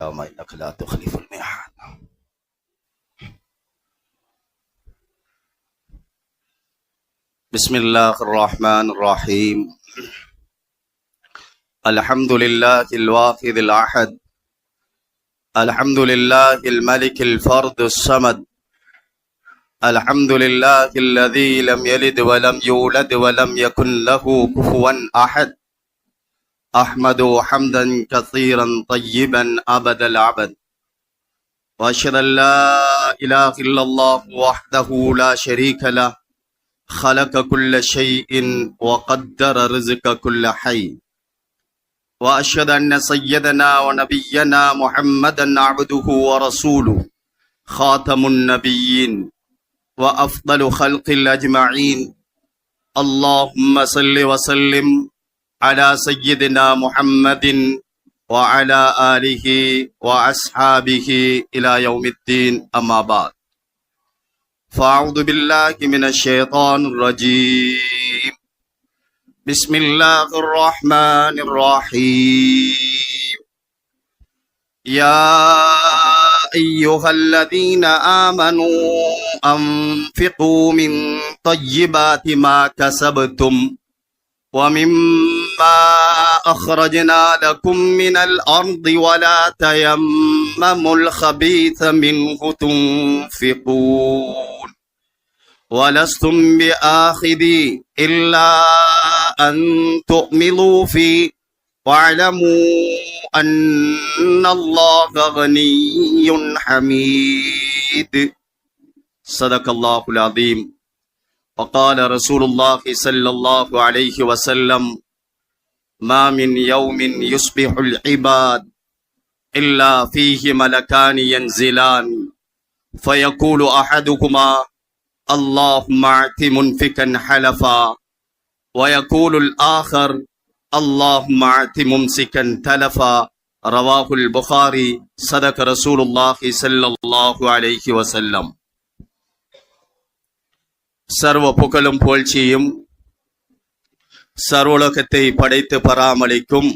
اللهم إنك لا تخلف الميعاد. بسم الله الرحمن الرحيم. الحمد لله الواحد الأحد، الحمد لله الملك الفرد الصمد، الحمد لله الذي لم يلد ولم يولد ولم يكن له كفوا أحد. أحمد حمدا كثيرا طيبا أبد العبد، وأشهد أن لا إله إلا الله وحده لا شريك له، خلق كل شيء وقدر رزق كل حي. وأشهد أن سيدنا ونبينا محمدا عبده ورسوله، خاتم النبيين وأفضل خلق الأجمعين. اللهم صل وسلم على سيدنا محمد وعلى آله وأصحابه إلى يوم الدين. أما بعد، فأعوذ بالله من الشيطان الرجيم. بسم الله الرحمن الرحيم. يا أيها الذين آمنوا أنفقوا من طيبات ما كسبتم ومما أخرجنا لكم من الأرض ولا تيمموا الخبيث منه تنفقون ولستم بآخذي إلا أن تؤمنوا فيه واعلموا أن الله غني حميد. صدق الله العظيم. وقال رسول الله صلى الله عليه وسلم: ما من يوم يصبح العباد إلا فيه ملكان ينزلان فيقول أحدهما: اللهم أعط منفقا حلفا، ويقول الآخر: اللهم أعط ممسكا تلفا. رواه البخاري. صدق رسول الله صلى الله عليه وسلم. சர்வ புகழும் புகழ்ச்சியும் சர்வலோகத்தை படைத்து பராமரிக்கும்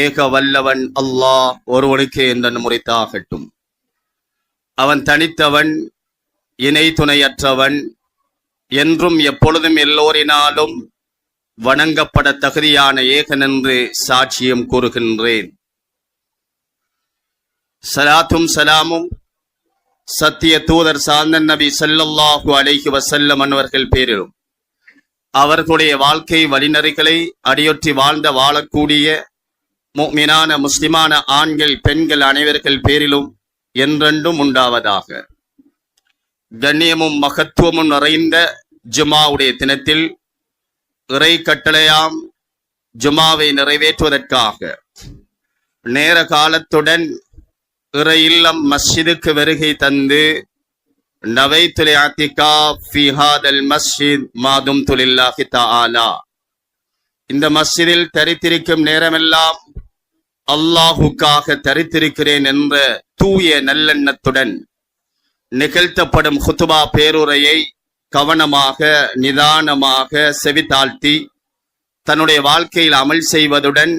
ஏக வல்லவன் அல்லாஹ் ஒருவனுக்கு என்றும் முறைத்தாகட்டும். அவன் தனித்தவன், இணை துணையற்றவன், என்றும் எப்பொழுதும் எல்லோரினாலும் வணங்கப்பட தகுதியான ஏகன் என்று சாட்சியம் கூறுகின்றேன். சலாத்தும் சலாமும் சத்திய தூதர் சாந்தன் நபி ஸல்லல்லாஹு அலைஹி வஸல்லம் அவர்கள் பேரிலும், அவர்களுடைய வாழ்க்கை வழிநெறிகளை அடியொற்றி வாழ்ந்த வாழக்கூடிய முஃமினான முஸ்லிமான ஆண்கள் பெண்கள் அனைவர்கள் பேரிலும் என்றென்றும் உண்டாவதாக. கண்ணியமும் மகத்துவமும் நிறைந்த ஜுமாவுடைய தினத்தில் இறை கட்டளையாம் ஜுமாவை நிறைவேற்றுவதற்காக நேர காலத்துடன் இறை இல்லம் மஸ்ஜிதுக்கு வருகை தந்து நவைத்துல் இஅ்திகாஃப் ஃபீ ஹாதல் மஸ்ஜித் மா தும்து லில்லாஹி தஆலா, இந்த மஸ்ஜிதில் தரித்திருக்கும் நேரமெல்லாம் அல்லாஹுக்காக தரித்திருக்கிறேன் என்ற தூய நல்லெண்ணத்துடன் நிகழ்த்தப்படும் ஹுத்பா பேருரையை கவனமாக நிதானமாக செவித்தாழ்த்தி தன்னுடைய வாழ்க்கையில் அமல் செய்வதுடன்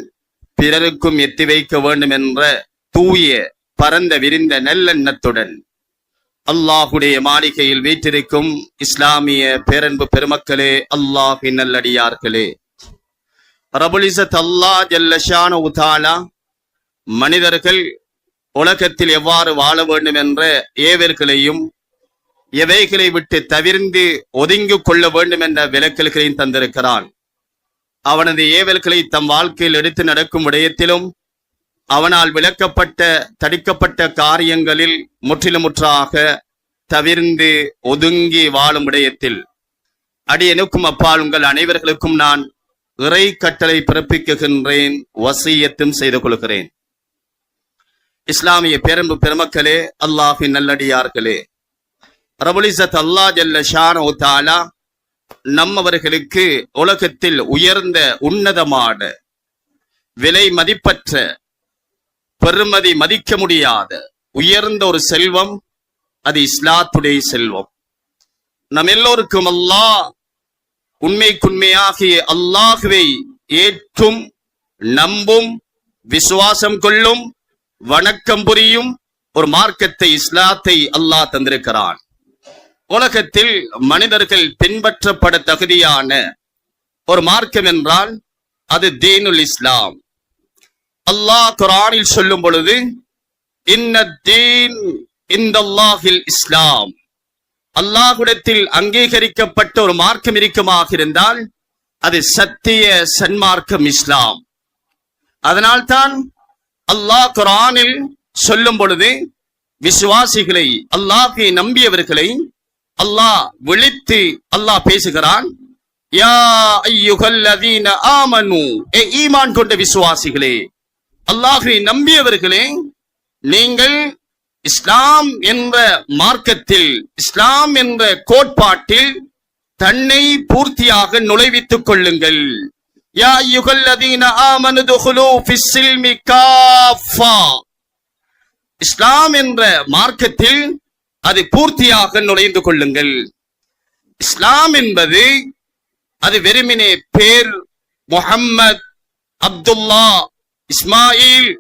பிறருக்கும் எத்தி வைக்க வேண்டும் என்ற தூய பரந்த விரிந்த நல்லெண்ணத்துடன் அல்லாஹுடைய மாளிகையில் வீற்றிருக்கும் இஸ்லாமிய பேரன்பு பெருமக்களே, அல்லாஹின் நல்லடியார்களே, ரப்புல் இஸ்ஸத் அல்லாஹ் ஜல்ல ஷானஹு தஆலா மனிதர்கள் உலகத்தில் எவ்வாறு வாழ வேண்டும் என்ற ஏவல்களையும் எவைகளை விட்டு தவிர்ந்து ஒதுங்கிக் கொள்ள வேண்டும் என்ற விலக்கல்களையும் தந்திருக்கிறான். அவனது ஏவல்களை தம் வாழ்க்கையில் எடுத்து நடக்கும் விடயத்திலும் அவனால் விளக்கப்பட்ட தடுக்கப்பட்ட காரியங்களில் முற்றிலுமுற்றாக தவிர்ந்து ஒதுங்கி வாழும் விடயத்தில் அடியனுக்கும் அப்பால் உங்கள் அனைவர்களுக்கும் நான் இறை கட்டளை பிறப்பிக்குகின்றேன், வசியத்தும் செய்து கொள்கிறேன். இஸ்லாமிய பேரன்பு பெருமக்களே, அல்லாஹின் நல்லடியார்களே, ரப்புல் இஸ்ஸத் அல்லாஹ் ஜல்ல ஷானஹு தஆலா நம்மவர்களுக்கு உலகத்தில் உயர்ந்த உன்னதமான விலை மதிப்பற்ற பெருமதி மதிக்க முடியாத உயர்ந்த ஒரு செல்வம், அது இஸ்லாத்துடைய செல்வம். நம் எல்லோருக்கும் அல்லாஹ் உண்மைக்குண்மையாகிய அல்லாஹுவை ஏற்றும் நம்பும் விசுவாசம் கொள்ளும் வணக்கம் புரியும் ஒரு மார்க்கத்தை, இஸ்லாத்தை அல்லாஹ் தந்திருக்கிறான். உலகத்தில் மனிதர்கள் பின்பற்றப்பட தகுதியான ஒரு மார்க்கம் என்றால் அது தீனுல் இஸ்லாம். அல்லாஹ் குர்ஆனில் சொல்லும் பொழுது இன்னத்தீன் இன்தல்லாஹில் இஸ்லாம், அல்லாஹ்விடத்தில் அங்கீகரிக்கப்பட்ட ஒரு மார்க்கம் இருக்குமாக இருந்தால் அது சத்திய சன்மார்க்கம் இஸ்லாம். அதனால்தான் அல்லாஹ் குர்ஆனில் சொல்லும் பொழுது விசுவாசிகளை, அல்லாஹ்வை நம்பியவர்களை அல்லாஹ் விழித்து அல்லாஹ் பேசுகிறான். யா அய்யுஹல்லதீன ஆமனு, ஈமான் கொண்ட விசுவாசிகளே, அல்லாஹ்வை நம்பியவர்களே, நீங்கள் இஸ்லாம் என்ற மார்க்கத்தில், இஸ்லாம் என்ற கோட்பாட்டில் தன்னை பூர்த்தியாக நுழைவித்துக் கொள்ளுங்கள். யா அய்யுஹல்லதீன ஆமனு துஹுலூ ஃபிஸ்ஸில்மி காஃபா, இஸ்லாம் என்ற மார்க்கத்தில் அது பூர்த்தியாக நுழைந்து கொள்ளுங்கள். இஸ்லாம் என்பது அது வெறுமனே பேர், முஹம்மத், அப்துல்லா, இஸ்மாயில்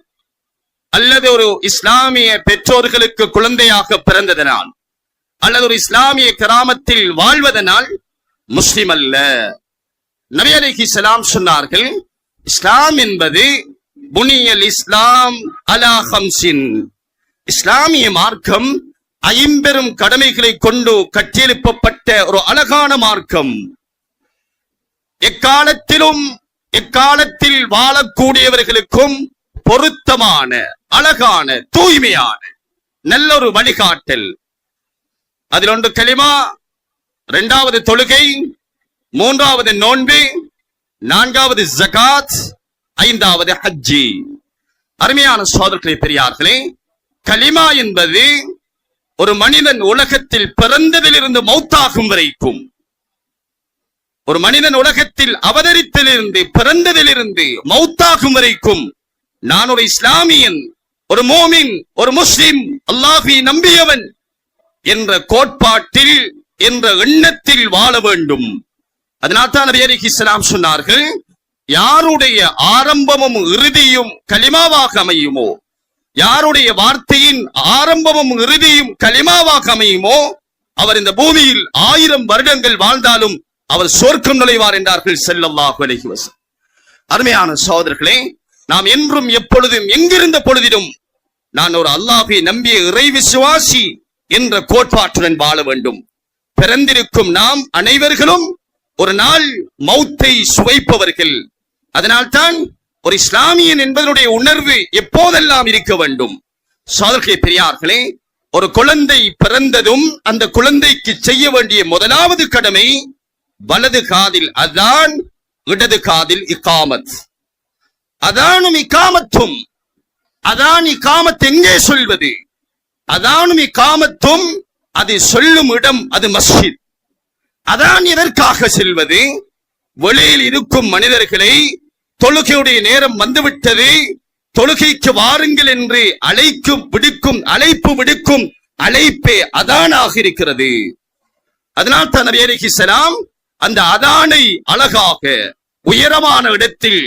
அல்லது ஒரு இஸ்லாமிய பெற்றோர்களுக்கு குழந்தையாக பிறந்ததனால் அல்லது ஒரு இஸ்லாமிய கிராமத்தில் வாழ்வதனால் முஸ்லிம் அல்ல. நபி அலைஹிஸ்ஸலாம் சொன்னார்கள், இஸ்லாம் என்பது புனியல் இஸ்லாம் அலா ஹம்சின், இஸ்லாமிய மார்க்கம் ஐம்பெரும் கடமைகளை கொண்டு கட்டியெழுப்பப்பட்ட ஒரு அழகான மார்க்கம். எக்காலத்தில் வாழக்கூடியவர்களுக்கும் பொருத்தமான, அழகான, தூய்மையான நல்ல ஒரு வழிகாட்டல். அதில் ஒன்று கலிமா, இரண்டாவது தொழுகை, மூன்றாவது நோன்பு, நான்காவது ஜகாத், ஐந்தாவது ஹஜ்ஜி. அருமையான சகோதரர்களே, பெரியார்களே, கலிமா என்பது ஒரு மனிதன் உலகத்தில் பிறந்ததிலிருந்து மௌத்தாகும் வரைக்கும், ஒரு மனிதன் உலகத்தில் அவதரித்திலிருந்து, பிறந்ததிலிருந்து மௌத்தாகும் வரைக்கும் நான் ஒரு இஸ்லாமியன், ஒரு மோமின், ஒரு முஸ்லிம், அல்லாஹ்வை நம்பியவன் என்ற கோட்பாட்டில், என்ற எண்ணத்தில் வாழ வேண்டும். அதனால்தான் நபி அலைஹிஸ்ஸலாம் சொன்னார்கள், யாருடைய ஆரம்பமும் இறுதியும் கலிமாவாக அமையுமோ, யாருடைய வார்த்தையின் ஆரம்பமும் இறுதியும் கலிமாவாக அமையுமோ, அவர் இந்த பூமியில் 1000 வருடங்கள் வாழ்ந்தாலும் அவர் சொர்க்கம் நுழைவார் என்றார்கள் ஸல்லல்லாஹு அலைஹி வஸல்லம். அருமையான சகோதரர்களே, நாம் என்றும் எப்பொழுதும் எங்கிருந்த பொழுதிலும் நான் ஒரு அல்லாஹ்வை நம்பிய இறை விசுவாசி என்ற கோட்பாட்டுடன் வாழ வேண்டும். பிறந்திருக்கும் நாம் அனைவர்களும் ஒரு நாள் மௌத்தை சுவைப்பவர்கள். அதனால்தான் ஒரு இஸ்லாமியன் என்பதனுடைய உணர்வு எப்போதெல்லாம் இருக்க வேண்டும். சகோதரர்களே, பெரியார்களே, ஒரு குழந்தை பிறந்ததும் அந்த குழந்தைக்கு செய்ய வேண்டிய முதலாவது கடமை வலது காதில் அதான், இடது காதில் இகாமத். அதானும் இகாமத்தும், அதான் இகாமத் எங்கே சொல்வது? அதானும் இகாமத்தும் அது சொல்லும் இடம் அது மஸ்ஜித். அதான் எதற்காக செல்வது? வெளியில் இருக்கும் மனிதர்களை தொழுகையுடைய நேரம் வந்துவிட்டது, தொழுகைக்கு வாருங்கள் என்று அழைப்பு விடுக்கும் அழைப்பே அதானாக இருக்கிறது. அதனால் தான் நபி அலைஹிஸ்ஸலாம் அந்த அதானை அழகாக உயரமான இடத்தில்,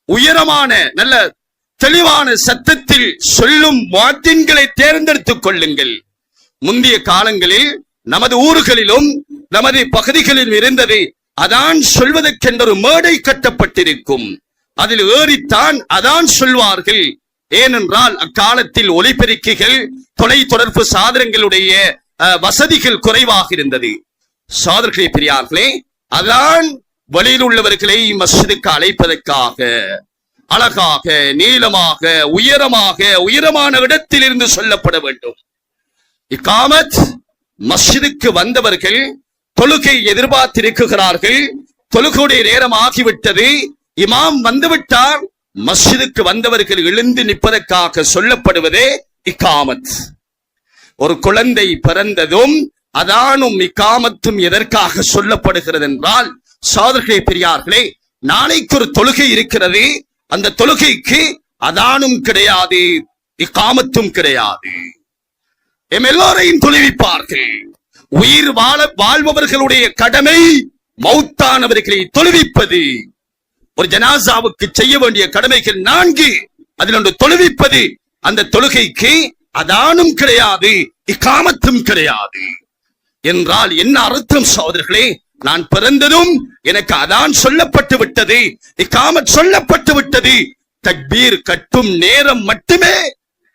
உயரமான நல்ல தெளிவான சத்தத்தில் சொல்லும் முஅத்தின்களை தேர்ந்தெடுத்துக் கொள்ளுங்கள். முந்தைய காலங்களில் நமது ஊர்களிலும் நமது பகுதிகளிலும் இருந்தது, அதான் சொல்வதற்கென்ற ஒரு மேடை கட்டப்பட்டிருக்கும், அதில் ஏறித்தான் அதான் சொல்வார்கள். ஏனென்றால் அக்காலத்தில் ஒலிபெருக்கிகள், தொலை தொடர்பு சாதனங்களுடைய வசதிகள் குறைவாக இருந்தது. சகோதரர்களே, பெரியார்களே, அதான் வழியில் உள்ளவர்களை மஸ்ஜிதுக்கு அழைப்பதற்காக அழகாக, நீளமாக, உயரமான இடத்தில் இருந்து சொல்லப்பட வேண்டும். இகாமத், மஸ்ஜிதுக்கு வந்தவர்கள் தொழுகை எதிர்பார்த்திருக்கிறார்கள், தொழுகையுடைய நேரம் ஆகிவிட்டது, இமாம் வந்துவிட்டார், மஸ்ஜிதுக்கு வந்தவர்கள் எழுந்து நிற்பதற்காக சொல்லப்படுவதே இகாமத். ஒரு குழந்தை பிறந்ததும் அதானும் இகாமத்தும் எதற்காக சொல்லப்படுகிறது என்றால், சகோதரர்களே, பெரியார்களே, நாளைக்கு ஒரு தொழுகை இருக்கிறது, அந்த தொழுகைக்கு அதானும் கிடையாது, இகாமத்தும் கிடையாது. எல்லோரையும் தொழுவிப்பார்கள். உயிர் வாழ்பவர்களுடைய கடமை மௌத்தானவர்களை தொழுவிப்பது. ஒரு ஜனாசாவுக்கு செய்ய வேண்டிய கடமைகள் 4, அதில் ஒன்று தொழுவிப்பது. அந்த தொழுகைக்கு அதானும் கிடையாது, இகாமத்தும் கிடையாது என்றால் என்ன அர்த்தம் சகோதரர்களே? நான் பிறந்ததும் எனக்கு அதான் சொல்லப்பட்டு விட்டது, இகாமத் சொல்லப்பட்டு விட்டது, தக்பீர் கட்டும் நேரம் மட்டுமே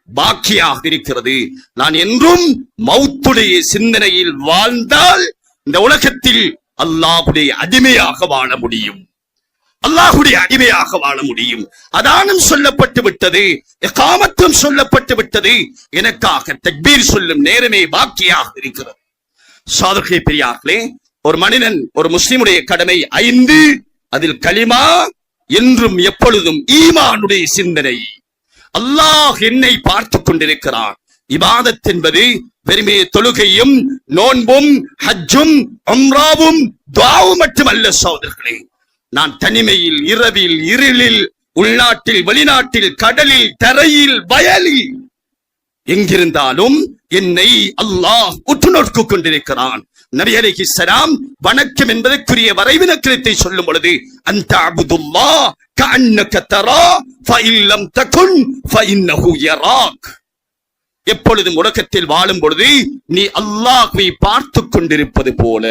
பாக்கியாக இருக்கிறது. நான் என்றும் மௌத்துடைய சிந்தனையில் வாழ்ந்தால் இந்த உலகத்தில் அல்லாஹ்வுடைய அடிமையாக வாழ முடியும், அல்லாஹ்வுடைய அடிமையாக வாழ முடியும். அதானும் சொல்லப்பட்டு விட்டது, இகாமத்தும் சொல்லப்பட்டு விட்டது, எனக்காக தக்பீர் சொல்லும் நேரமே பாக்கியாக இருக்கிறது. சகோதரர்களே பெரியார்களே, ஒரு மனிதன், ஒரு முஸ்லிமுடைய கடமை 5, அதில் கலிமா என்றும் எப்பொழுதும் ஈமானுடைய சிந்தனை. அல்லாஹ் என்னை பார்த்து கொண்டிருக்கிறான். இபாதத் என்பது வெறுமே தொழுகையும் நோன்பும் ஹஜ்ஜும் உம்ராவும் துஆவும் மட்டுமல்ல சகோதரர்களே. நான் தனிமையில், இரவில், இருளில், உள்நாட்டில், வெளிநாட்டில், கடலில், தரையில், வயலில் எங்கிருந்தாலும் என்னை அல்லாஹ் உற்று நோக்கிக் கொண்டிருக்கிறான். நபி அலைஹிஸ்ஸலாம் வணக்கம் என்பதற்குரிய வரைவிலக்கணத்தை சொல்லும் பொழுது, அன்த அப்துல்லாஹ் கஅன்னக தரா ஃபஇன் லம் தகுன் ஃபஇன்னஹு யராக். எப்பொழுதும் உலகத்தில் வாழும் பொழுது நீ அல்லாஹ்வை பார்த்து கொண்டிருப்பது போல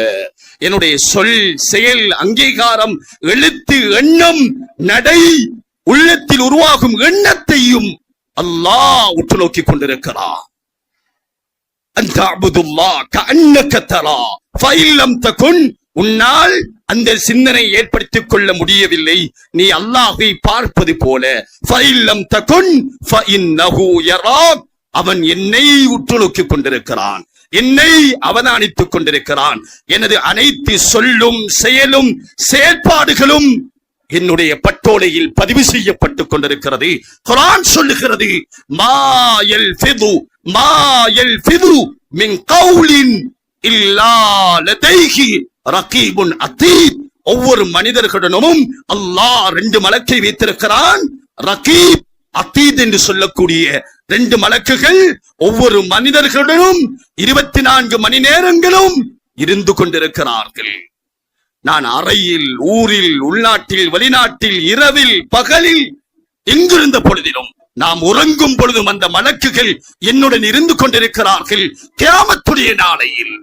என்னுடைய சொல், செயல், அங்கீகாரம், எழுத்து, எண்ணம், நடை, உள்ளத்தில் உருவாகும் எண்ணத்தையும் அல்லாஹ் உற்று நோக்கிக் கொண்டிருக்கிறான். அன்த அப்துல்லாஹ் கஅன்னக தரா ஃபஇன் லம் தகுன். உன்னால் அந்த சிந்தனை ஏற்படுத்திக் கொள்ள முடியவில்லை, நீ அல்லாஹ்வை பார்ப்பது போல. ஃபஇன் லம் தகுன் ஃபஇன்னஹு யராக். அவன் என்னை உற்று நோக்கிக் கொண்டிருக்கிறான், என்னை அவதானித்துக் கொண்டிருக்கிறான். எனது அனைத்து சொல்லும், செயலும், செயற்பாடுகளும் என்னுடைய பட்டோலையில் பதிவு செய்யப்பட்டுக் கொண்டிருக்கிறது. குர்ஆன் சொல்லுகிறது, மா யல்ஃபிது மின் கௌலின் இல்லா லதைஹி ரகீபுன் அதீத். ஒவ்வொரு மனிதர்களுடனும் அல்லாஹ் 2 மலக்கை வைத்திருக்கிறான். ரகீப், அதீத் என்று சொல்லக்கூடிய 2 மலக்குகள் ஒவ்வொரு மனிதர்களுடனும் 24 மணி நேரங்களும் இருந்து கொண்டிருக்கிறார்கள். நான் அறையில், ஊரில், உள்நாட்டில், வெளிநாட்டில், இரவில், பகலில், எங்கிருந்த பொழுதிலும், நாம் உறங்கும் பொழுதும் அந்த மலக்குகள் என்னுடன் இருந்து கொண்டிருக்கிறார்கள். கியாமத்துடைய நாளையில்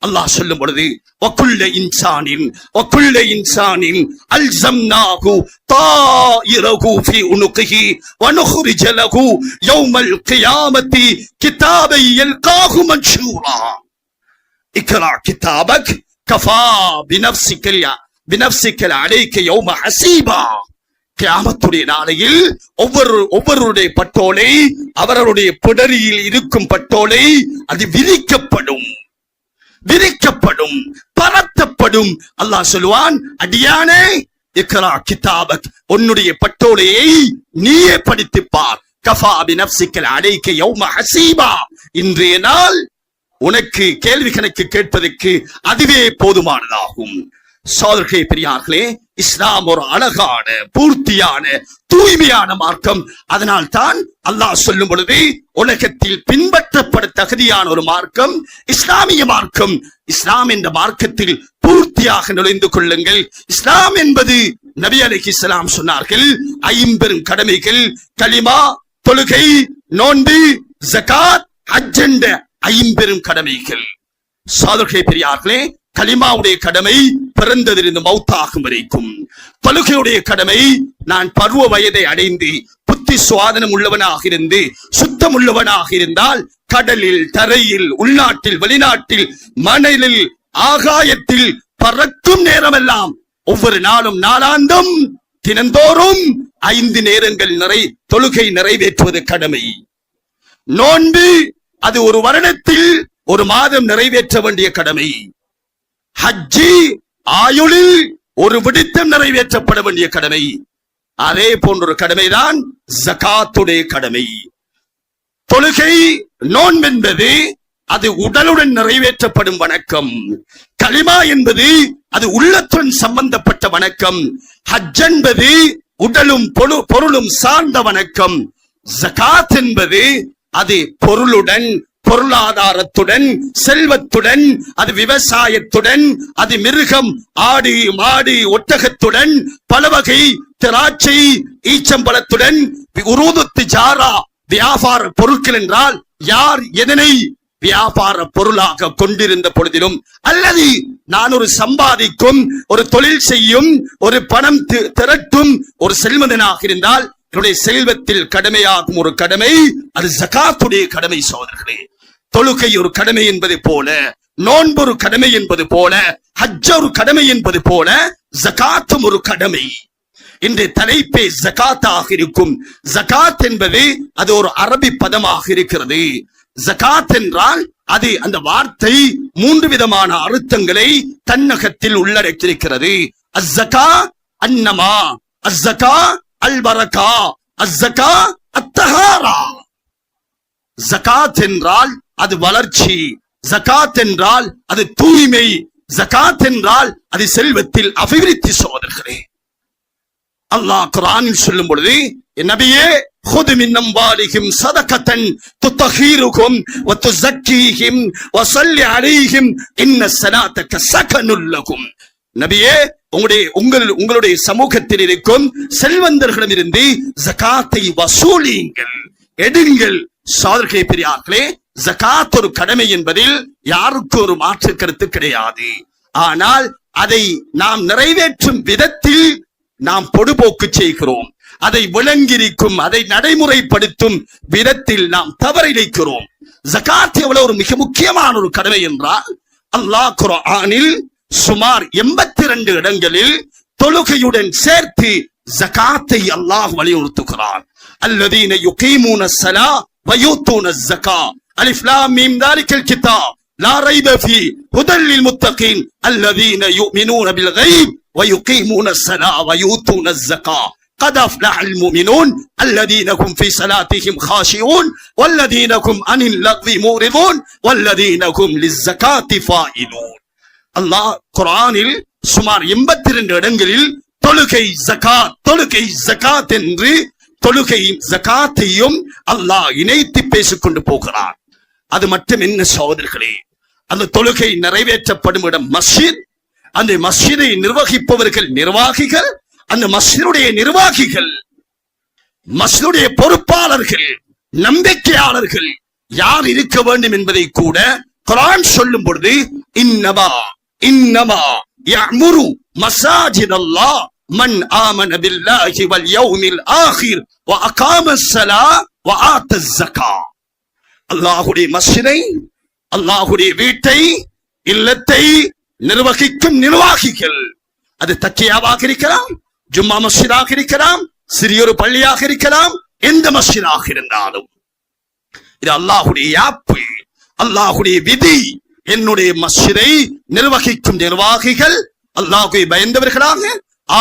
அல்லாஹ் சொல்லும் பொழுது, வகுல்ல இன்சானின் அல்ஸம்னாஹு தாயிரஹு ஃபீ உனுகிஹி வனுக்ரிஜ லஹு யௌமல் கியாமத்தி கிதாபை யல்காஹு மன்ஷூரா. இக்ரா கிதாபக் கஃபா பினஃப்ஸிக அலைக யௌம ஹஸீபா. கியாமத்துடைய நாளையில் ஒவ்வொருடைய பட்டோலை, அவர்களுடைய பிடரியில் இருக்கும் பட்டோலை அது விரிக்கப்படும், பரத்தப்படும். அல்லாஹ் சொல்லுவான், அடியானே இக்ரா கிதாபக், உன்னுடைய பட்டோலையை நீயே படித்துப் பார். கஃபா பினஃப்ஸிக அலைக யௌம ஹஸீபா. இன்றைய நாள் உனக்கு கேள்வி கணக்கு கேட்பதற்கு அதுவே போதுமானதாகும். சகோதரர்களே பெரியார்களே, இஸ்லாம் ஒரு அழகான, பூர்த்தியான, தூய்மையான மார்க்கம். அதனால் தான் அல்லாஹ் சொல்லும் பொழுது, உலகத்தில் பின்பற்றப்பட தகுதியான ஒரு மார்க்கம் இஸ்லாமிய மார்க்கம். இஸ்லாம் என்ற மார்க்கத்தில் பூர்த்தியாக நுழைந்து கொள்ளுங்கள். இஸ்லாம் என்பது நபி அலைஹிஸ்ஸலாம் சொன்னார்கள், 50 கடமைகள், கலிமா, தொழுகை, நோன்பு, ஜகாத், ஹஜ் என்ற 50 கடமைகள். சகோதரர்களே பெரியார்களே, கலிமாவுடைய கடமை பிறந்ததிலிருந்து மௌத்தாகும் வரைக்கும். தொழுகையுடைய கடமை நான் பருவ வயதை அடைந்து புத்தி சுவாதனம் உள்ளவனாக இருந்து சுத்தம் உள்ளவனாக இருந்தால் கடலில், தரையில், உள்நாட்டில், வெளிநாட்டில், மணலில், ஆகாயத்தில் பறக்கும் நேரமெல்லாம் ஒவ்வொரு நாளும், நாளாந்தம், தினந்தோறும் 5 நேரங்கள் தொழுகை நிறைவேற்றுவது கடமை. நோன்பு அது ஒரு வருடத்தில் 1 மாதம் நிறைவேற்ற வேண்டிய கடமை. ஹஜ்ஜி ஆயுளில் 1 விடுத்தம் நிறைவேற்றப்பட வேண்டிய கடமை. அதே போன்ற ஒரு கடமைதான் ஜகாத்துடைய கடமை. தொழுகை, நோன்பு என்பது அது உடலுடன் நிறைவேற்றப்படும் வணக்கம். கலிமா என்பது அது உள்ளத்துடன் சம்பந்தப்பட்ட வணக்கம். ஹஜ் என்பது உடலும் பொருளும் சார்ந்த வணக்கம். ஜகாத் என்பது அது பொருளுடன், பொருளாதாரத்துடன், செல்வத்துடன், அது விவசாயத்துடன், அது மிருகம், ஆடு, மாடு, ஒட்டகத்துடன், பல வகை திராட்சை, ஈச்சம்பழத்துடன், உருது திஜாரா, வியாபார பொருட்கள் என்றால் யார் எதனை வியாபார பொருளாக கொண்டிருந்த பொழுதிலும், அல்லது நான் ஒரு சம்பாதிக்கும், ஒரு தொழில் செய்யும், ஒரு பணம் திரட்டும் ஒரு செல்வந்தனாக இருந்தால் என்னுடைய செல்வத்தில் கடமையாகும் ஒரு கடமை அது ஜகாத்துடைய கடமை. சோதர்களே, தொழுகை ஒரு கடமை என்பது போல, நோன்பு ஒரு கடமை என்பது போல, ஹஜ் ஒரு கடமை என்பது போல, ஜகாத்தும் ஒரு கடமை. இன்று தலைப்பே ஜகாத்தாக இருக்கும். ஜகாத் என்பது அது ஒரு அரபி பதமாக இருக்கிறது. ஜகாத் என்றால் அது அந்த வார்த்தை 3 விதமான அர்த்தங்களை தன்னகத்தில் உள்ளடக்கியிருக்கிறது. அஸ்ஸகா அன்னமா, அஸ்ஸகா அல்பரகா, அஸ்ஸகா அத்தஹாரா. ஜகாத் என்றால் அது வளர்ச்சி, ஜகாத் என்றால் அது தூய்மை, ஜகாத் என்றால் அது செல்வத்தில் அபிவிருத்தி. சோதர்களே, அல்லாஹ் குர்ஆனில் சொல்லும் பொழுது, நபியே, خذ من أموالهم صدقة تطهرهم وتزكيهم وصل عليهم إن صلاتك سكن لهم. நபியே, உங்களுடைய சமூகத்தில் இருக்கும் செல்வந்தர்களிடமிருந்து ஜகாத்தை வசூலியுங்கள், எடுங்கள். சகோதரர்களே, பெரியார்களே, ஜகாத் ஒரு கடமை என்பதில் யாருக்கு ஒரு மாற்று கருத்து கிடையாது. ஆனால் அதை நாம் நிறைவேற்றும் விதத்தில் நாம் பொடுபோக்கு செய்கிறோம். அதை விளங்கியிருக்கும், அதை நடைமுறைப்படுத்தும் விதத்தில் நாம் தவறிழைக்கிறோம். ஜகாத் எவ்வளவு ஒரு மிக முக்கியமான ஒரு கடமை என்றால், அல்லாஹ் குர்ஆனில் சுமார் 82 இடங்களில் தொழுகையுடன் சேர்த்து ஜகாத்தை அல்லாஹ் வலியுறுத்துகிறான். அல்லதீன யுகீமூன ஸலா வ யூத்தூன ஸகா. அலிஃப் லாம் மீம் தாலிகல் கிதாப் லா ரைப ஃபீ ஹுதல் லில் முத்தகீன் அல்லதீன யுமினூன பில் கைப் வ யுகீமூன ஸலா வ யூத்தூன ஸகா. قد أفلح المؤمنون الذين هم في صلاتهم خاشعون والذين هم عن اللغو معرضون والذين هم للزكاة فاعلون. அல்லாஹ் குர்ஆனில் சுமார் 82 இடங்களில் தொழுகை ஜகாத், தொழுகை ஜகாத் என்று தொழுகையும் ஜகாத்தையும் அல்லாஹ் இணைத்து பேசிக்கொண்டு போகிறார். அது மட்டும் என்ன சகோதரர்களே, அந்த தொழுகை நிறைவேற்றப்படும் இடம் மஸ்ஜித். அந்த மஸ்ஜிதை நிர்வகிப்பவர்கள் நிர்வாகிகள். அந்த மஸ்ஜிதுடைய நிர்வாகிகள், மஸ்ஜிதுடைய பொறுப்பாளர்கள், நம்பிக்கையாளர்கள் யார் இருக்க வேண்டும் என்பதை கூட குர்ஆன் சொல்லும் பொழுது, இன்னமா யஅமுரு மஸாஜிதல்லாஹ் மன் ஆமன பில்லாஹி வல் யௌமில் ஆகிர் வ அகாமஸ் ஸலா வ ஆத்தஸ் ஸகா. அல்லாஹ்வுடைய மஸ்ஜிதை, அல்லாஹ்வுடைய வீட்டை, இல்லத்தை நிர்வகிக்கும் நிர்வாகிகள், அது தக்கியாவாக இருக்கலாம், ஜும்மா மஸ்ஜிதாக இருக்கலாம், சிறியொரு பள்ளியாக இருக்கலாம், எந்த மஸ்ஜிதாக இருந்தாலும் இது அல்லாஹ்வுடைய யாப்பு, அல்லாஹ்வுடைய விதி. என்னுடைய மஸ்ஜிதை நிர்வகிக்கும் நிர்வாகிகள் அல்லாஹ்வை பயந்தவர்களாக,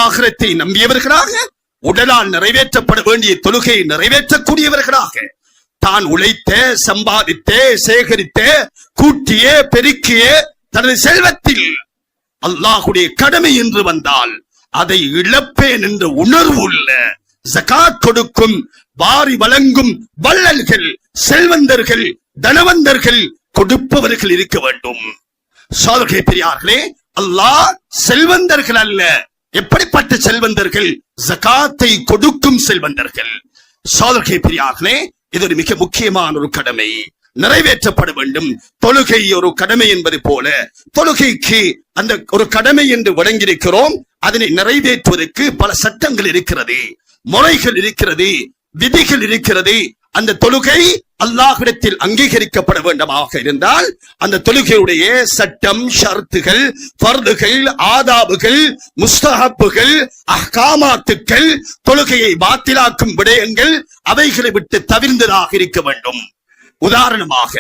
ஆகிரத்தை நம்பியவர்களாக, உடலால் நிறைவேற்றப்பட வேண்டிய தொழுகையை நிறைவேற்றக்கூடியவர்களாக, தான் உழைத்த, சம்பாதித்த, சேகரித்த, கூட்டிய, பெருக்கிய தனது செல்வத்தில் அல்லாஹ்வுடைய கடமை என்று வந்தால் அதை இழப்பேன் என்ற உணர்வு உள்ள, ஜகாத் கொடுக்கும், வாரி வழங்கும் வள்ளல்கள், செல்வந்தர்கள், தனவந்தர்கள், கொடுப்பவர்கள் இருக்க வேண்டும். சகோதரர்களே, பெரியார்களே, அல்லாஹ் செல்வந்தர்கள் அல்ல. எப்படிப்பட்ட செல்வந்தர்கள்? ஜகாத்தை கொடுக்கும் செல்வந்தர்கள். சகோதரர்களே, பெரியார்களே, இது ஒரு மிக முக்கியமான ஒரு கடமை, நிறைவேற்றப்பட வேண்டும். தொழுகை ஒரு கடமை என்பது போல தொழுகைக்கு அந்த ஒரு கடமை என்று வழங்கியிருக்கிறோம். அதனை நிறைவேற்றுவதற்கு பல சட்டங்கள் இருக்கிறது, முறைகள் இருக்கிறது, விதிகள் இருக்கிறது. அந்த தொழுகை அல்லாஹ்விடத்தில் அங்கீகரிக்கப்பட வேண்டுமாக இருந்தால் அந்த தொழுகையுடைய சட்டம், ஷர்த்துகள், ஃபர்துகள், ஆதாபுகள், முஸ்தஹப்புகள், அஹ்காமாத்துக்கள், தொழுகையை பாத்திலாக்கும் விடயங்கள் அவைகளை விட்டு தவிர்ந்ததாக இருக்க வேண்டும். உதாரணமாக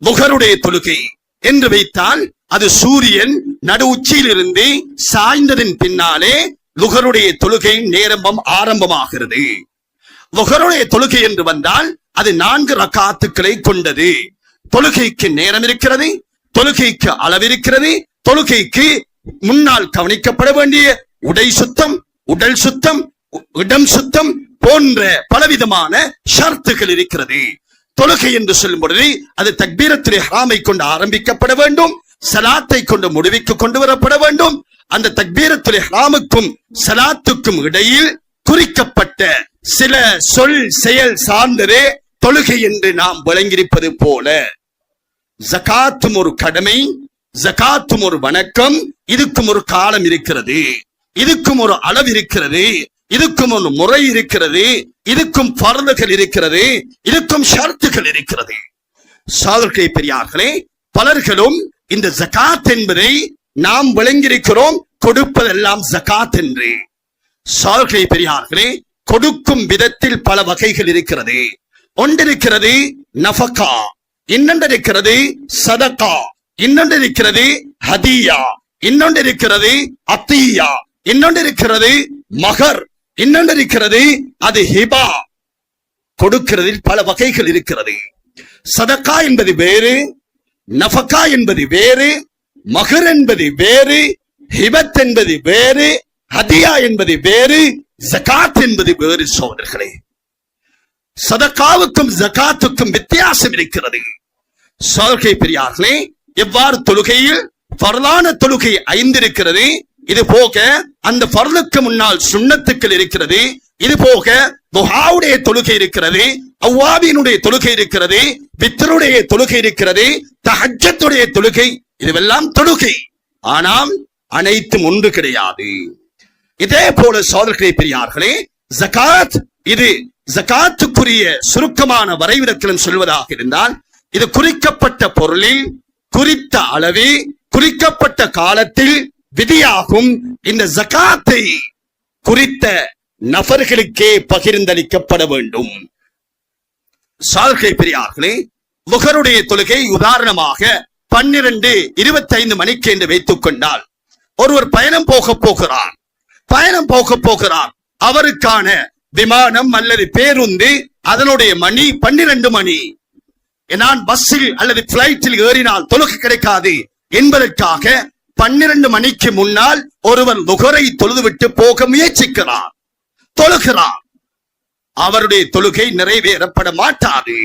லுஹருடைய தொழுகை என்று வைத்தால் அது சூரியன் நடு உச்சியிலிருந்து சாய்ந்ததின் பின்னாலே லுஹருடைய தொழுகை நேரம் ஆரம்பமாகிறது. லுஹருடைய தொழுகை என்று வந்தால் அது 4 ரக்காத்துக்களை கொண்டது. தொழுகைக்கு நேரம் இருக்கிறது, தொழுகைக்கு அளவிருக்கிறது, தொழுகைக்கு முன்னால் கவனிக்கப்பட வேண்டிய உடை சுத்தம், உடல் சுத்தம், இடம் சுத்தம் போன்ற பலவிதமான ஷர்த்துகள் இருக்கிறது. தொழுகை என்று சொல்லும் பொழுது அது தக்பீரத்துல் இஹ்ராமை கொண்டு ஆரம்பிக்கப்பட வேண்டும், சலாத்தை கொண்டு முடிவுக்கு கொண்டு வரப்பட வேண்டும். அந்த தக்பீரத்துல் இஹ்ராமுக்கும் சலாத்துக்கும் இடையில் குறிக்கப்பட்ட சில சொல் செயல் சார்ந்ததே தொழுகை என்று நாம் விளங்கியிருப்பது போல ஜகாத்தும் ஒரு கடமை, ஜகாத்தும் ஒரு வணக்கம். இதுக்கும் ஒரு காலம் இருக்கிறது, இதுக்கும் ஒரு அளவு இருக்கிறது, இதுக்கும் ஒரு முறை இருக்கிறது, இதுக்கும் பர்துகள் இருக்கிறது, இதுக்கும் ஷர்த்துகள் இருக்கிறது. சகோதரர்களே பெரியார்களே, பலர்களும் இந்த ஜகாத் என்பதை நாம் விளங்கியிருக்கிறோம், கொடுப்பதெல்லாம் ஜகாத் என்று. சகோதரர்களே பெரியார்களே, கொடுக்கும் விதத்தில் பல வகைகள் இருக்கிறது. ஒன்றிருக்கிறது நஃபகா, இன்னொன்றிருக்கிறது சதகா, இன்னொன்றிருக்கிறது ஹதியா, இன்னொன்றிருக்கிறது அத்தியா, இன்னொன்றிருக்கிறது மகர், இன்னொன்றிருக்கிறது அது ஹிபா. கொடுக்கிறதில் பல வகைகள் இருக்கிறது. சதகா என்பது வேறு, நஃபகா என்பது வேறு, மகர் என்பது வேறு, ஹிபத் என்பது வேறு, ஹதியா என்பது வேறு, ஜகாத் என்பது வேறு. சோதர்களே, சதகாவுக்கும் ஜகாத்துக்கும் வித்தியாசம் இருக்கிறது. சோதர்களே பெரியார்களே, எவ்வாறு தொழுகையில் ஃபர்லான தொழுகை 5 இருக்கிறது, இது போக அந்த ஃபர்லுக்கு முன்னால் சுன்னத்துக்கள் இருக்கிறது, இது போக துஹாவுடைய தொழுகை இருக்கிறது, அவ்வாபினுடைய தொழுகை இருக்கிறது, வித்ருடைய தொழுகை இருக்கிறது, தஹஜ்ஜத்துடைய தொழுகை, இதுவெல்லாம் தொழுகை. ஆனால் அனைத்தும் ஒன்று கிடையாது. இதே போல சகோதரர்களே பெரியார்களே, ஜகாத், இது ஜகாத்துக்குரிய சுருக்கமான வரைவிலக்கணம் சொல்வதாக இருந்தால், இது குறிக்கப்பட்ட பொருளில் குறித்த அளவே குறிக்கப்பட்ட காலத்தில் விதியாகும். இந்த ஜகாத்தை குறித்த நபர்களுக்கே பகிர்ந்தளிக்கப்பட வேண்டும். சகோதரர்களே பெரியார்களே, லுஹருடைய தொழுகை உதாரணமாக 12:25 மணிக்கு என்று வைத்துக் கொண்டால், ஒருவர் பயணம் போக போகிறார், அவருக்கான விமானம் அல்லது பேருந்து அதனுடைய மணி 12 மணி. நான் பஸ்ஸில் அல்லது பிளைட்டில் ஏறினால் தொழுகை கிடைக்காது என்பதற்காக 12 மணிக்கு முன்னால் ஒருவர் லுஹரை தொழுதுவிட்டு போக முயற்சிக்கிறார், தொழுகிறார். அவருடைய தொழுகை நிறைவேறப்பட மாட்டாது.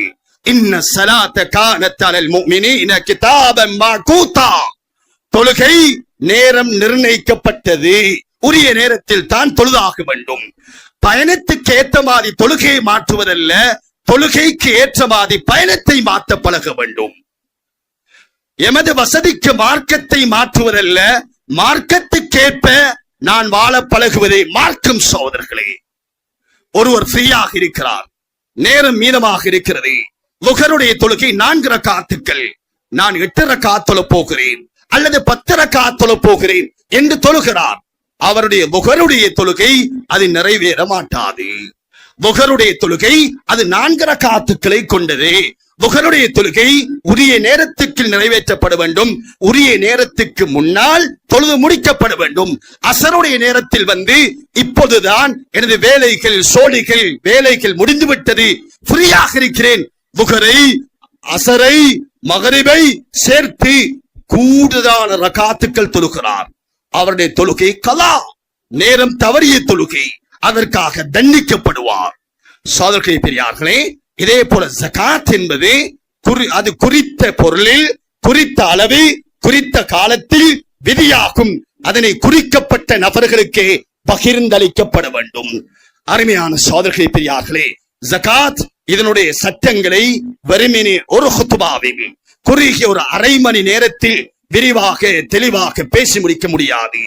இன்ன ஸலாத்த கானத் அலல் முஃமினீன கிதாபன் மஅகூதா. தொழுகை நேரம் நிர்ணயிக்கப்பட்டது, உரிய நேரத்தில் தான் தொழுதாக வேண்டும். பயணத்துக்கு ஏற்ற மாதிரி தொழுகையை மாற்றுவதல்ல, தொழுகைக்கு ஏற்ற மாதிரி பயணத்தை மாற்ற பழக வேண்டும். எமது வசதிக்கு மார்க்கத்தை மாற்றுவதல்ல, மார்க்கத்துக்கேற்ப நான் வாழ பழகுவதே மார்க்கம். சகோதரர்களே, ஒருவர் ஃப்ரீயாக இருக்கிறார், நேரம் மீதமாக இருக்கிறது, லுஹருடைய தொழுகை 4 ரக்காத்துக்கள், நான் 8 ரக்காத் தொழ போகிறேன் அல்லது 10 ரக்காத் தொழ போகிறேன் என்று தொழுகிறார். அவருடைய லுஹருடைய தொழுகை அது நிறைவேற மாட்டாது. லுஹருடைய தொழுகை அது 4 ரக்காத்துக்களை கொண்டது. லுஹருடைய தொழுகை உரிய நேரத்துக்கு நிறைவேற்றப்பட வேண்டும், உரிய நேரத்துக்கு முன்னால் தொழுது முடிக்கப்பட வேண்டும். அசருடைய நேரத்தில் வந்து இப்போதுதான் எனது வேலைகள் சோழிகள் வேலைகள் முடிந்துவிட்டது, ஃப்ரீயாக இருக்கிறேன், லுஹரை அசரை மகரிபை சேர்த்து கூடுதலான ரக்காத்துக்கள் தொழுகிறார். அவருடைய தொழுகை கலா, நேரம் தவறிய தொழுகை, அதற்காக தண்டிக்கப்படுவார். சகோதரர்களே பெரியார்களே, இதே போல ஜகாத் என்பது அது குறித்த பொருளில் குறித்த அளவு குறித்த காலத்தில் விதியாகும். அதனை குறிக்கப்பட்ட நபர்களுக்கே பகிர்ந்தளிக்கப்பட வேண்டும். அருமையான சகோதரர்களே பெரியார்களே, ஜகாத் இதனுடைய சட்டங்களை வெறுமனே ஒரு ஹுத்பாவில் குறுகிய ஒரு அரை மணி நேரத்தில் விரிவாக தெளிவாக பேசி முடிக்க முடியாது.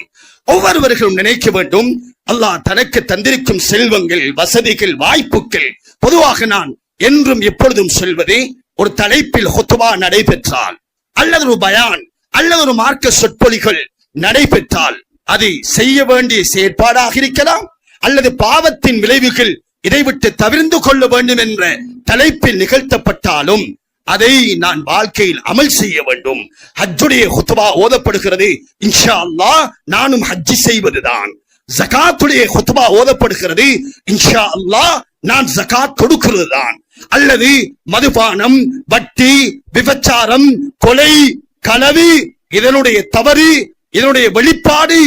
ஒவ்வொருவர்களும் நினைக்க வேண்டும், அல்லாஹ் தனக்கு தந்திருக்கும் செல்வங்கள், வசதிகள், வாய்ப்புகள். பொதுவாக நான் என்றும் எப்பொழுதும் சொல்வது, ஒரு தலைப்பில் ஹுத்பா நடைபெற்றால் அல்லது ஒரு பயான் அல்லது ஒரு மார்க்க சொற்பொழிகள் நடைபெற்றால் அதை செய்ய வேண்டிய செயற்பாடாக இருக்கலாம், அல்லது பாவத்தின் விளைவுகள் இதை விட்டு தவிர்த்து கொள்ள வேண்டும் என்ற தலைப்பில் நிகழ்த்தப்பட்டாலும் அதை நான் வாழ்க்கையில் அமல் செய்ய வேண்டும். ஹஜ்ஜுடைய ஹுத்பா ஓதப்படுகிறது, இன்ஷா அல்லாஹ் நானும் ஹஜ்ஜி செய்வதுதான். ஜகாத்துடைய ஹுத்பா ஓதப்படுகிறது, இன்ஷா அல்லாஹ் நான் ஜகாத் கொடுக்கிறது தான். அல்லது மதுபானம், வட்டி, விபச்சாரம், கொலை, களவு, இதனுடைய தவறு, இதனுடைய வெளிப்பாடு,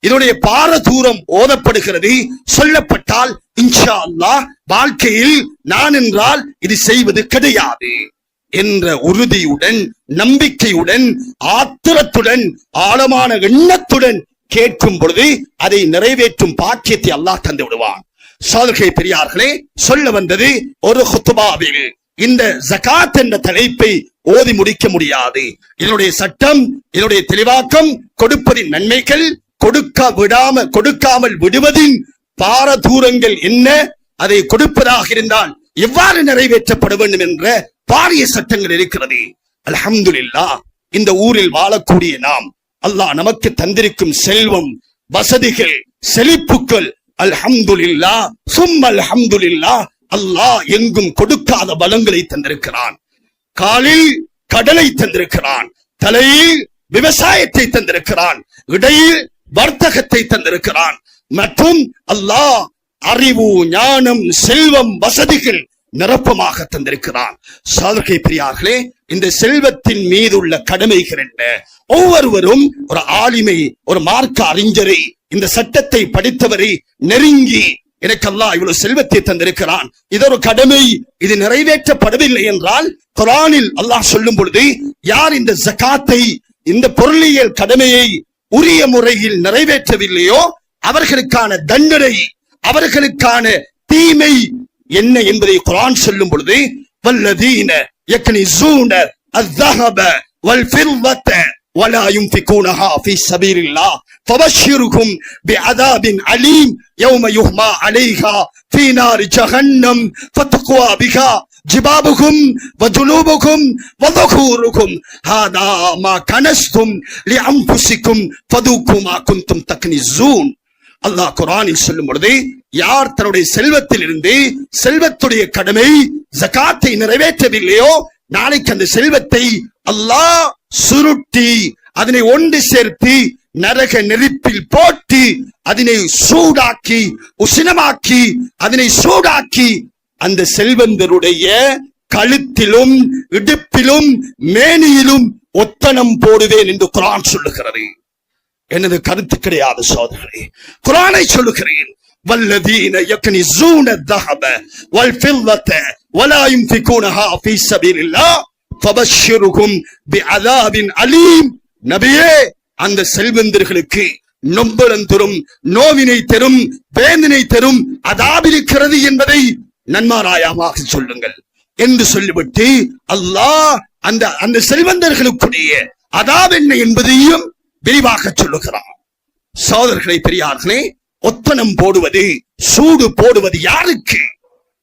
இதனுடைய பாரதூரம் ஓதப்படுகிறது, சொல்லப்பட்டால் இன்ஷா அல்லாஹ் வாழ்க்கையில் நான் என்றால் இது செய்வது கிடையாது என்ற உறுதியுடன், நம்பிக்கையுடன், ஆத்திரத்துடன், ஆழமான எண்ணத்துடன் கேட்கும் பொழுது அதை நிறைவேற்றும் பாக்கியத்தை அல்லாஹ் தந்து விடுவான். சகோதரர்களே பெரியார்களே, சொல்ல வந்தது ஒரு குத்துபாவில் இந்த ஜகாத் என்ற தலைப்பை ஓதி முடிக்க முடியாது. இதனுடைய சட்டம், இதனுடைய தெளிவாக்கம், கொடுப்பதின் நன்மைகள், கொடுக்காமல் விடுவதின் பாரதூரங்கள் என்ன, அதை கொடுப்பதாக இருந்தால் எவ்வாறு நிறைவேற்றப்பட வேண்டும் என்ற பாரிய சட்டங்கள் இருக்கிறது. அல்ஹம்துலில்லாஹ், இந்த ஊரில் வாழக்கூடிய நாம், அல்லாஹ் நமக்கு தந்திருக்கும் செல்வம், வசதிகள், செழிப்புக்கள், அல்ஹம்துலில்லாஹ் சும்ம அல்ஹம்துலில்லாஹ், அல்லாஹ் எங்கும் கொடுக்காத பலங்களை தந்திருக்கிறான். காலில் கடலை தந்திருக்கிறான், தலையில் விவசாயத்தை தந்திருக்கிறான், இடையில் வர்த்தகத்தை தந்திருக்கிறான், மற்றும் அல்லாஹ் அறிவு, ஞானம், செல்வம், வசதிகள் நிரப்பமாக தந்திருக்கிறான். சகோதரர்களே பெரியார்களே, இந்த செல்வத்தின் மீது உள்ள கடமைகள் என்ன? ஒவ்வொருவரும் ஒரு ஆலிமை, ஒரு மார்க்க அறிஞரை, இந்த சட்டத்தை படித்தவரை நெருங்கி, எனக்கு அல்லாஹ் இவ்வளவு செல்வத்தை தந்திருக்கிறான், இது ஒரு கடமை, இது நிறைவேற்றப்படவில்லை என்றால் குர்ஆனில் அல்லாஹ் சொல்லும் பொழுது, யார் இந்த ஜகாத்தை, இந்த பொருளியல் கடமையை உரிய முறையில் நிறைவேற்றவில்லையோ அவர்களுக்கான தண்டனை, அவர்களுக்கான தீமை என்ன என்பதை குர்ஆன் சொல்லும் பொழுது, வல்லதீன யக்னிஸூன அஸ்ஸஹப வல்ஃபில்லத வலா யுன்ஃபிகூனஹா ஃபீ ஸபீலில்லாஹ் ஃபபஷ்ஷிர்ஹும் பிஅதாபின் அலீம் யௌம யுஹ்மா அலைஹா ஃபீ நாரி ஜஹன்னம் ஃபதக்வா பிஹா ஜிபாபுகும் வஜுனூபுகும் வதுகூருகும் ஹாதா மா கனஸ்தும் லிஅன்ஃபுசிக்கும் ஃபதுகு மா குன்தும் தக்னிஸூன். அல்லாஹ் குர்ஆனில் சொல்லும் பொழுது, யார் தன்னுடைய செல்வத்தில் இருந்து செல்வத்துடைய கடமை ஜகாத்தை நிறைவேற்றவில்லையோ, நாளைக்கு அந்த செல்வத்தை அல்லாஹ் சுருட்டி அதனை ஒன்று சேர்த்து நரக நெருப்பில் போட்டு அதனை சூடாக்கி, உஷ்ணமாக்கி, அதனை சூடாக்கி அந்த செல்வந்தருடைய கழுத்திலும் இடுப்பிலும் மேனியிலும் ஒத்தனம் போடுவேன் என்று குர்ஆன் சொல்லுகிறது. எனது கருத்து கிடையாது சகோதரர்களே, குர்ஆனை சொல்லுகிறேன். வல்லதீன யக்னிஸூன الذهب والفضة ولا ينفقونها في سبيل الله فبشرهم بعذاب أليم. நபியே, அந்த செல்வந்தர்களுக்கு நொம்பலம் தரும், நோவினை தரும், வேதனை தரும் அதாப் இருக்கிறது என்பதை நன்மாராயமாக சொல்லுங்கள் என்று சொல்லிவிட்டு அல்லாஹ் அந்த செல்வந்தர்களுக்குரிய அதாப் என்ன என்பதையும் விரிவாக சொல்லுகிறான். சகோதரர்களே பெரியார்களே, ஒத்தனம் போடுவது, சூடு போடுவது யாருக்கு?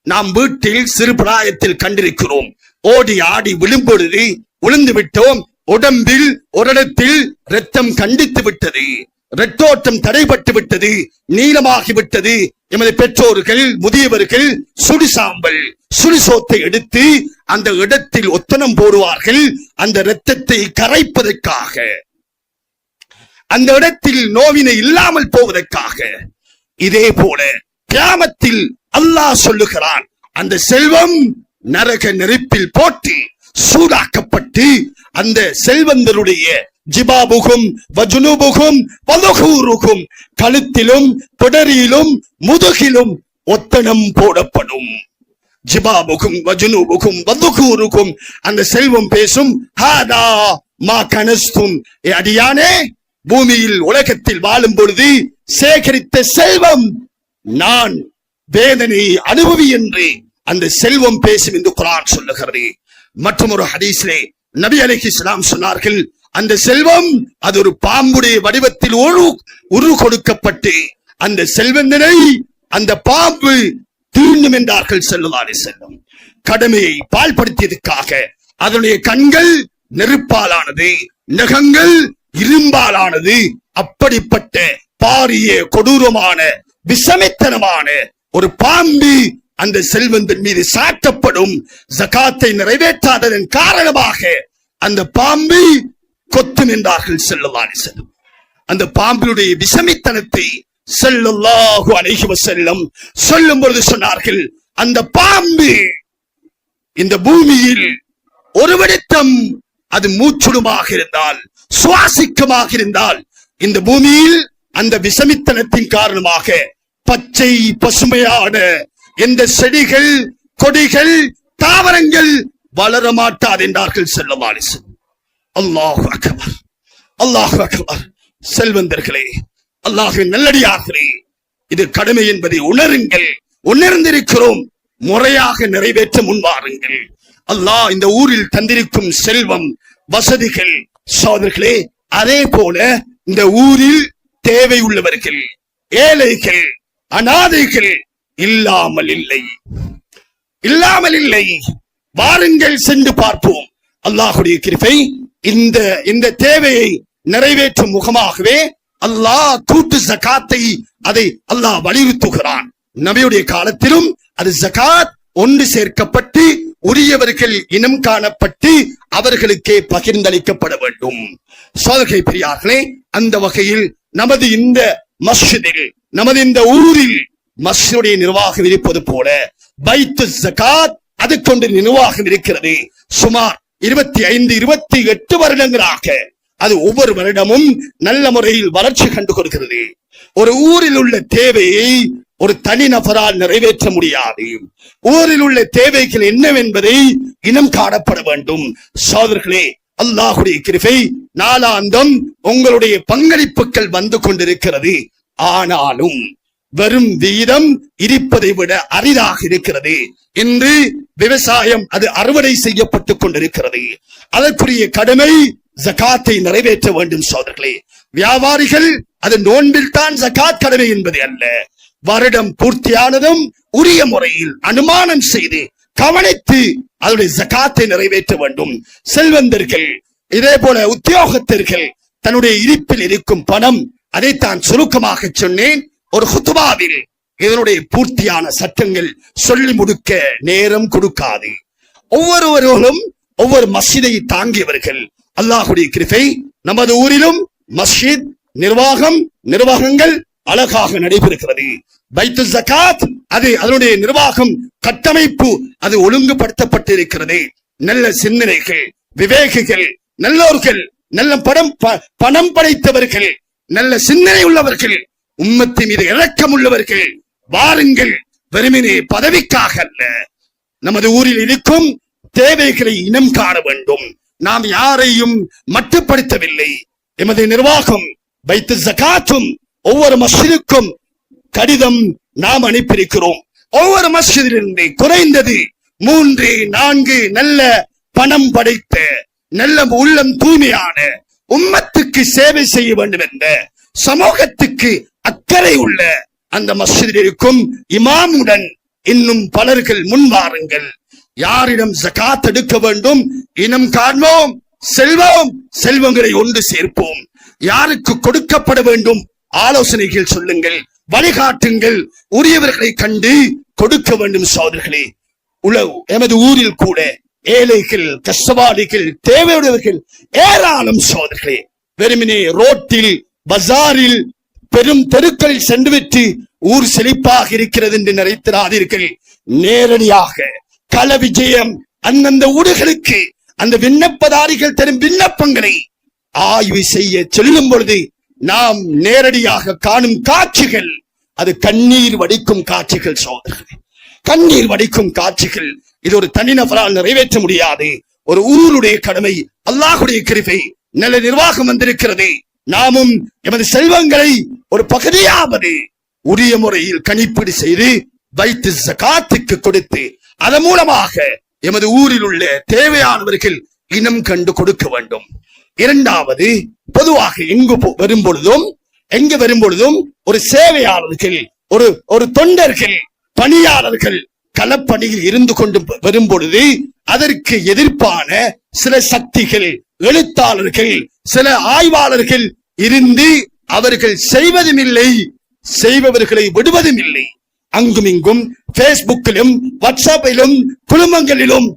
நாம் வீட்டில் சிறு பிராயத்தில் கண்டிருக்கிறோம். ஓடி ஆடி விழும்பொழுது விழுந்து விட்டோம், உடம்பில் ஒரு இடத்தில் இரத்தம் கண்டித்து விட்டது, இரத்தோட்டம் தடைபட்டு விட்டது, நீளமாகி விட்டது. எமது பெற்றோர்கள், முதியவர்கள் சுடுசாம்பல், சுடுசோத்தை எடுத்து அந்த இடத்தில் ஒத்தனம் போடுவார்கள், அந்த இரத்தத்தை கரைப்பதற்காக, அந்த இடத்தில் நோவினை இல்லாமல் போவதற்காக. இதே போல கியாமத்தில் அல்லாஹ் சொல்லுகிறான், அந்த செல்வம் நரக நெருப்பில் போட்டு சூடாக்கப்பட்டு அந்த செல்வந்தருடைய ஜிபாபுகும் வஜுனூபுகும் வதுகூருகும், கழுத்திலும் பிடரியிலும் முதுகிலும் ஒத்தனம் போடப்படும். ஜிபாபுகும் வஜுனூபுகும் வதுகூருகும், அந்த செல்வம் பேசும், ஹாதா மா கனஸ்தும், அடியானே, பூமியில் உலகத்தில் வாழும் பொழுது சேகரித்த செல்வம் நான் வேதனை அனுபவி என்று அந்த செல்வம் பேசும் என்று குர்ஆன் சொல்லுகிறது. மற்றும் ஒரு ஹதீஸிலே நபி அலைஹிஸ்ஸலாம் சொன்னார்கள், அந்த செல்வம் அது ஒரு பாம்புடைய வடிவத்தில் உரு கொடுக்கப்பட்டு அந்த செல்வந்தனை அந்த பாம்பு தீண்டும் என்றார்கள் ஸல்லல்லாஹு அலைஹி வஸல்லம். கடமையை பால்படுத்தியதற்காக அதனுடைய கண்கள் நெருப்பாலானது, நகங்கள் இரும்பாலானது. அப்படிப்பட்ட பாரிய கொடூரமான விஷமித்தனமான ஒரு பாம்பு அந்த செல்வந்தன் மீது சாட்டப்படும். ஜகாத்தை நிறைவேற்றாததன் காரணமாக அந்த பாம்பு கொத்தும் என்றார்கள் ஸல்லல்லாஹு அலைஹி வஸல்லம். அந்த பாம்பினுடைய விஷமித்தனத்தை ஸல்லல்லாஹு அலைஹி வஸல்லம் சொல்லும் பொழுது சொன்னார்கள், அந்த பாம்பு இந்த பூமியில் ஒரு விடத்தம் அது மூச்சுடுமாக இருந்தால், சுவாசிக்கமாக இருந்தால், இந்த பூமியில் அந்த விஷமித்தனத்தின் காரணமாக பச்சை பசுமையான எந்த செடிகள், கொடிகள், தாவரங்கள் வளரமாட்டாது என்றார்கள் ஸல்லல்லாஹு அலைஹி வஸல்லம். அல்லாஹு அக்பர், அல்லாஹு அக்பர். செல்வந்தர்களே, அல்லாஹ்வின் நல்லடியார்களே, இது கடமை என்பதை உணருங்கள். உணர்ந்திருக்கிறோம், முறையாக நிறைவேற்ற முன்வாருங்கள். அல்லாஹ் இந்த ஊரில் தந்திருக்கும் செல்வம், வசதிகள் சோதர்களே, அதே போல இந்த ஊரில் தேவை உள்ளவர்கள், ஏழைகள், அனாதைகள் இல்லாமல் இல்லை. வாருங்கள் சென்று பார்ப்போம். அல்லாஹுடைய கிருபை இந்த தேவையை நிறைவேற்றும் முகமாகவே அல்லாஹ் கூட்டு ஜகாத்தை அதை அல்லாஹ் வலியுறுத்துகிறான். நபியுடைய காலத்திலும் அது ஜகாத் ஒன்று சேர்க்கப்பட்டு உரியவர்கள் இனம் காணப்பட்டு அவர்களுக்கே பகிர்ந்தளிக்கப்பட வேண்டும். சோதகை பெரியார்களே, அந்த வகையில் நமது இந்த மஸ்ஜிதில், நமது இந்த ஊரில் மஸ்ஜிதுடைய நிர்வாகம் இருப்பது போல பைத்து ஜகாத் அது கொண்டு நிர்வாகம் இருக்கிறது. சுமார் 25-28 வருடங்களாக அது ஒவ்வொரு வருடமும் நல்ல முறையில் வளர்ச்சி கண்டு கொடுக்கிறது. ஒரு ஊரில் உள்ள தேவையை ஒரு தனிநபரால் நிறைவேற்ற முடியாது. ஊரில் உள்ள தேவைகள் என்னவென்பதை இனம் காணப்பட வேண்டும். சோதர்களே, அல்லாஹுடைய கிருபை நாளாந்தம் உங்களுடைய பங்களிப்புகள் வந்து கொண்டிருக்கிறது. ஆனாலும் வரும் வீதம் இருப்பதை விட அரிதாக இருக்கிறது. இன்று விவசாயம் அது அறுவடை செய்யப்பட்டுக் கொண்டிருக்கிறது. அதற்குரிய கடமை ஜகாத்தை நிறைவேற்ற வேண்டும். சோதர்களே, வியாபாரிகள் அது நோன்பில் தான் ஜகாத் கடமை என்பது அல்ல. வருடம் பூர்த்தியானதும் உரிய முறையில் அனுமானம் செய்து கவனித்து அதனுடைய ஜகாத்தை நிறைவேற்ற வேண்டும். செல்வந்தர்கள், இதே போல உத்தியோகத்தர்கள் தன்னுடைய இருப்பில் இருக்கும் பணம், அதைத்தான் சுருக்கமாக சொன்னேன். ஒரு ஹுத்பாவில் இதனுடைய பூர்த்தியான சட்டங்கள் சொல்லி முடிக்க நேரம் கொடுக்காது. ஒவ்வொருவர்களும் ஒவ்வொரு மஸ்ஜிதை தாங்கியவர்கள். அல்லாஹுடைய கிருபை நமது ஊரிலும் மஸ்ஜித் நிர்வாகங்கள் அழகாக நடைபெறுகிறது. பைத்து ஜகாத் அது அதனுடைய நிர்வாகம் கட்டமைப்பு அது ஒழுங்குபடுத்தப்பட்டிருக்கிறது. நல்ல சிந்தனைகள், விவேகிகள், நல்லோர்கள், நல்ல பணம் படைத்தவர்கள், நல்ல சிந்தனை உள்ளவர்கள், உம்மத்தின் மீது இரக்கம் உள்ளவர்கள் வாருங்கள். வெறுமனே பதவிக்காக அல்ல, நமது ஊரில் இருக்கும் தேவைகளை இனம் காண வேண்டும். நாம் யாரையும் மட்டுப்படுத்தவில்லை. எமது நிர்வாகம் பைத்து ஜகாத்தும் ஒவ்வொரு மஸ்ஜிதுக்கும் கடிதம் நாம் அனுப்பியிருக்கிறோம். ஒவ்வொரு மஸ்ஜிதிலிருந்து குறைந்தது 3-4 நல்ல பணம் படைத்த, நல்ல உள்ளம் தூய்மையான, உம்மத்துக்கு சேவை செய்ய வேண்டும் என்ற, சமூகத்துக்கு அக்கறை உள்ள அந்த மஸ்ஜிதில் இருக்கும் இமாமுடன் இன்னும் பலர்கள் முன்வாருங்கள். யாரிடம் ஜகாத் எடுக்க வேண்டும் இனம் காண்போம், செல்வங்களை ஒன்று சேர்ப்போம். யாருக்கு கொடுக்கப்பட வேண்டும் ஆலோசனைகள் சொல்லுங்கள், வழிகாட்டுங்கள். உரியவர்களை கண்டு கொடுக்க வேண்டும். சோதர்களே, எமது ஊரில் கூட ஏழைகள், கஷ்டவாளிகள், தேவையுடையவர்கள் ஏராளம். சோதர்களே, வெறுமனே ரோட்டில், பஜாரில், பெரும் தெருக்களில் சென்றுவிட்டு ஊர் செழிப்பாக இருக்கிறது என்று நினைத்திராதீர்கள். நேரடியாக கள விஜயம் அந்தந்த ஊர்களுக்கு அந்த விண்ணப்பதாரிகள் தரும் விண்ணப்பங்களை ஆய்வு செய்ய செல்லும் பொழுது நாம் நேரடியாக காணும் காட்சிகள் அது கண்ணீர் வடிக்கும் காட்சிகள். சோதரர்களே, கண்ணீர் வடிக்கும் காட்சிகள். இது ஒரு தனிநபரால் நிறைவேற்ற முடியாது. ஒரு ஊருடைய கடமை. அல்லாஹுடைய கிருபை, நல்ல நிர்வாகம் வந்திருக்கிறது. நாமும் எமது செல்வங்களை ஒரு பகுதியாவது உரிய முறையில் கணிப்பீடு செய்து வைத்து ஜகாத்துக்கு கொடுத்து அதன் மூலமாக எமது ஊரில் உள்ள தேவையானவர்கள் இனம் கண்டு கொடுக்க வேண்டும். இரண்டாவது, பொதுவாக எங்கு வரும்பொழுதும் ஒரு சேவையாளர்கள், ஒரு தொண்டர்கள், பணியாளர்கள் களப்பணியில் இருந்து கொண்டு வரும்பொழுது அதற்கு எதிர்ப்பான சில சக்திகள், எழுத்தாளர்கள், சில ஆய்வாளர்கள் இருந்து அவர்கள் செய்வதும் இல்லை, செய்பவர்களை விடுவதும் இல்லை. அங்கும் இங்கும் பேஸ்புக்கிலும் வாட்ஸ்அப்பிலும் குழுமங்களிலும்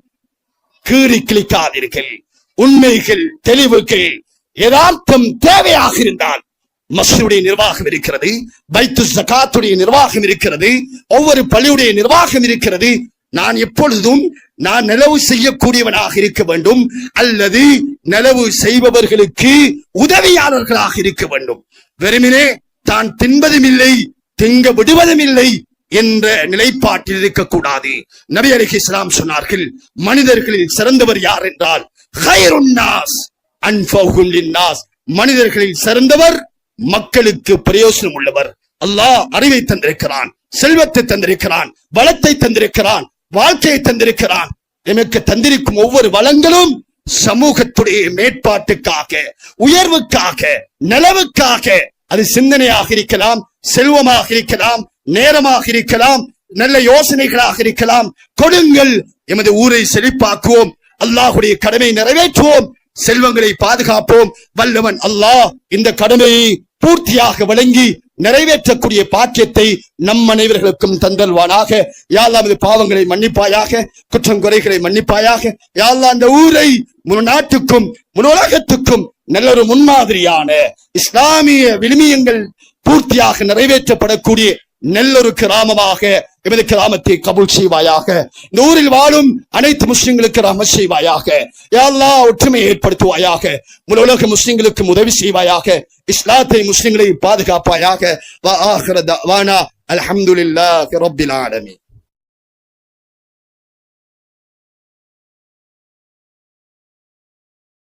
கீறி கிளிக்காதீர்கள். உண்மைகள், தெளிவுகள், யதார்த்தம் தேவையாக இருந்தால் மஸ்ஜிதுடைய நிர்வாகம் இருக்கிறது, பைத்து ஜகாத்துடைய நிர்வாகம் இருக்கிறது, ஒவ்வொரு பள்ளியுடைய நிர்வாகம் இருக்கிறது. நான் எப்பொழுதும் நலவு செய்யக்கூடியவனாக இருக்க வேண்டும் அல்லது நலவு செய்பவர்களுக்கு உதவியாளர்களாக இருக்க வேண்டும். வெறுமனே தான் தின்பதும் இல்லை, திங்க விடுவதும் இல்லை என்ற நிலைப்பாட்டில் இருக்கக்கூடாது. நபி அலைஹிஸ்ஸலாம் சொன்னார்கள், மனிதர்களில் சிறந்தவர் யார் என்றால் கைருன் நாஸ் அன்ஃபஹும் லின்னாஸ், மனிதர்களில் சிறந்தவர் மக்களுக்கு பிரயோசனம் உள்ளவர். அல்லாஹ் அறிவை தந்திருக்கிறான். செல்வத்தை தந்திருக்கிறான், வளத்தை தந்திருக்கிறான், வாழ்க்கையை தந்திருக்கிறான். எமக்கு தந்திருக்கும் ஒவ்வொரு வளங்களும் சமூகத்துடைய மேம்பாட்டுக்காக, உயர்வுக்காக, நலவுக்காக. அது சிந்தனையாக இருக்கலாம், செல்வமாக இருக்கலாம், நேரமாக இருக்கலாம், நல்ல யோசனைகளாக இருக்கலாம். கொடுங்கள், எமது ஊரை செழிப்பாக்குவோம், அல்லாஹுடைய கடமை நிறைவேற்றுவோம், செல்வங்களை பாதுகாப்போம். வல்லவன் அல்லாஹ் இந்த கடமையை பூர்த்தியாக வழங்கி நிறைவேற்றக்கூடிய பாக்கியத்தை நம் அனைவர்களுக்கும் தந்தல்வானாக. யா அல்லாஹ் நமது பாவங்களை மன்னிப்பாயாக, குற்றம் குறைகளை மன்னிப்பாயாக. யா அல்லாஹ் அந்த ஊரை முழு நாட்டுக்கும் முழு உலகத்துக்கும் நல்லொரு முன்மாதிரியான இஸ்லாமிய விழுமியங்கள் பூர்த்தியாக நிறைவேற்றப்படக்கூடிய நல்லொரு கிராமமாக எமது கிராமத்தை கபூல் செய்வாயாக. இந்த ஊரில் வாழும் அனைத்து முஸ்லிம்களுக்கு ரஹ்மத் செய்வாயாக. யா அல்லாஹ் ஒற்றுமையை ஏற்படுத்துவாயாக. முழு உலக முஸ்லிம்களுக்கு உதவி செய்வாயாக. இஸ்லாத்தை முஸ்லிம்களை பாதுகாப்பாயாக. வ ஆகிர தஅவானா அல்ஹம்துலில்லாஹி ரப்பில் ஆலமீன்.